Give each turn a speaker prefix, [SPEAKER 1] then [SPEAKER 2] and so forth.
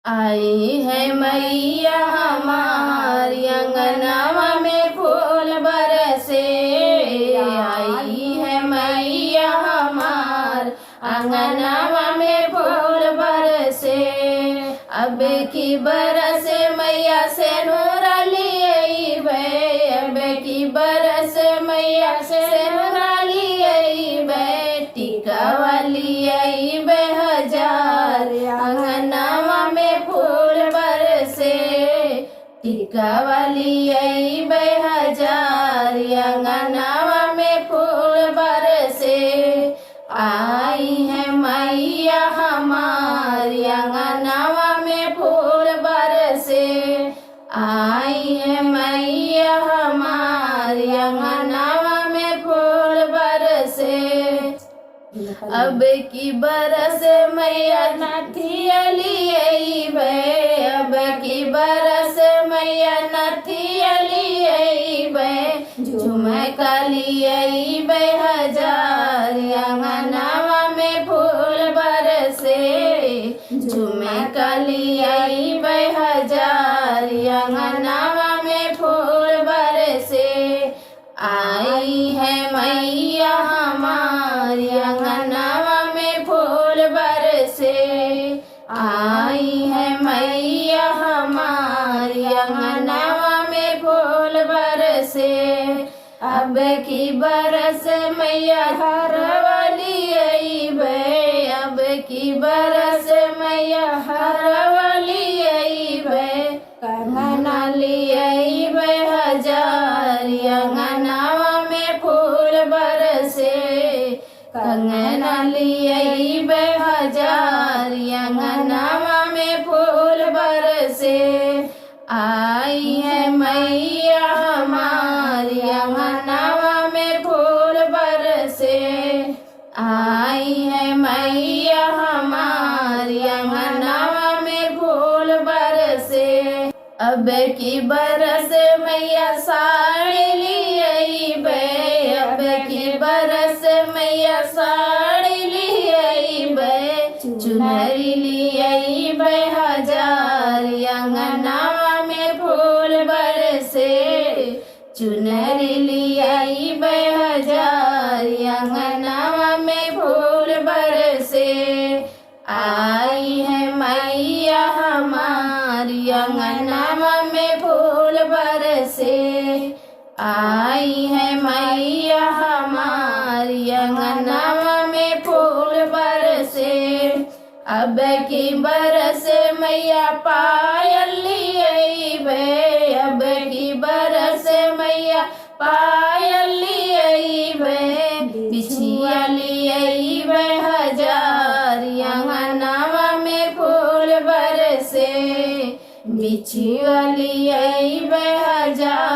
[SPEAKER 1] आई है मैया हमारी अंगनवा में फूल बरसे। आई है मैया हमार अंगनवा में फूल बरसे। अब की बरसे मैया से नूरा लिए बे। अब की बरसे मैया से नूरा लिए बे। टीका वाली आई बे हजार अंगनवा में फूल बरसे। टीका वाली आई बे हजार अंगनवा में फूल बरसे। आई है मैया हमारी अंगनवा में फूल बरसे। आई है मैया हमारी अंगनवा में फूल बरसे। अब की बरस मैया नथियली आई बे। अब की बरस मैया नथियली आई बे। झुमकली आई बे हजार अंगनवा में फूल बरसे। झुमकली आई बे हजार अंगनवा में फूल बरसे। आई है मैया हमारी अंगनवा में फूल बरसे। आई है मैया हमारी अंगनवा में फूल बरसे। अब की बरस मैया हरवाली आई बे। अब की बरस मैया हरवाली आई बे। कंगना ली आई बे हजार अंगनवा में फूल बरसे। कंगना ली आई बे हजार अंगनवा में फूल बरसे। आई है मैया हमारी अंगनवा में फूल बरसे। आई है मैया हमारी अंगनवा में फूल बरसे। अब की बरस मैया साड़ी ली आई बे। अब की बरस मैया साड़ी ली आई बे। चुनरी ली आई बे हजार अंगनवा में फूल बरसे। चुनरी ली आई बे हजार अंगनवा में फूल बरसे। आई है मैया हमारी अंगनवा में फूल बरसे। आई है मैया हमारी अंगनवा में फूल बरसे। अब की बरस मैया पायल ली आई बे। अब की बरस मैया पायल ली आई बे। बिछिया ली आई बे हजार अंगनवा में फूल बरसे। बिछिया ली आई बे हजार